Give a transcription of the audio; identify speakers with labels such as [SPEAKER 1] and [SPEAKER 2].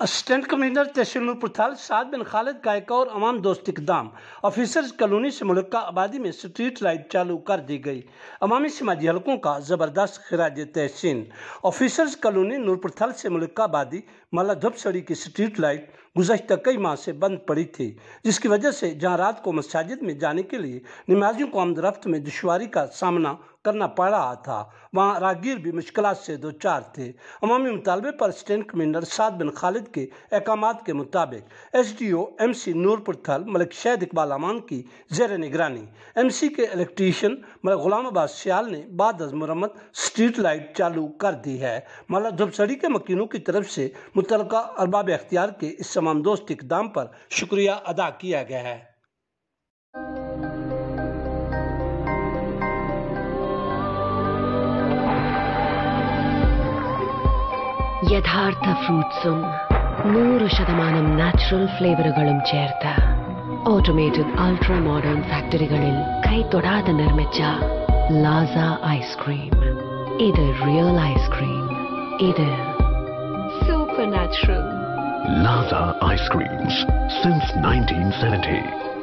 [SPEAKER 1] Assistant commissioner تحصیل نورپور تھال سعد بن خالد کا اور عوام دوست اقدام آفیسرز کالونی سے ملکہ آبادی میں سٹریٹ لائٹ چالو کر دی گئی۔ عوامی سماجی حلقوں کا زبردست خراج تحسین۔ آفیسرز کالونی نورپور تھال سے ملکہ آبادی مالا دھپ سڑی کی سٹریٹ لائٹ گزشتہ کئی ماہ سے بند پڑی تھی، جس کی وجہ سے جہاں رات کو مساجد میں جانے کے لیے نمازیوں کو آمد رفت میں دشواری کا سامنا کرنا پڑ رہا تھا، وہاں راہگیر بھی مشکلات سے دوچار تھے۔ عوامی مطالبے پر اسسٹنٹ کمشنر سعد بن خالد کے احکامات کے مطابق S D O M C Noorpur Thal Malik Shahid Iqbal امان کی زیر نگرانی ایم سی کے الیکٹریشین ملک غلام عباس سیال نے بعد از مرمت سٹریٹ لائٹ چالو کر دی ہے۔ مالا دھپ سڑی کے مکینوں کی طرف سے متعلقہ ارباب اختیار کے اس تمام دوست اقدام پر شکریہ ادا کیا گیا ہے۔
[SPEAKER 2] യഥാർത്ഥ ഫ്രൂട്ട്സും 100% നാച്ചുറൽ ഫ്ലേവറുകളും ചേർത്ത് ഓട്ടോമേറ്റഡ് അൾട്രാ മോഡേൺ ഫാക്ടറികളിൽ കൈതൊടാതെ നിർമ്മിച്ച ലാസ ഐസ്ക്രീം. ഇത് റിയൽ ഐസ്ക്രീം. ഇത് super natural.
[SPEAKER 3] Laza Ice Creams since 1970.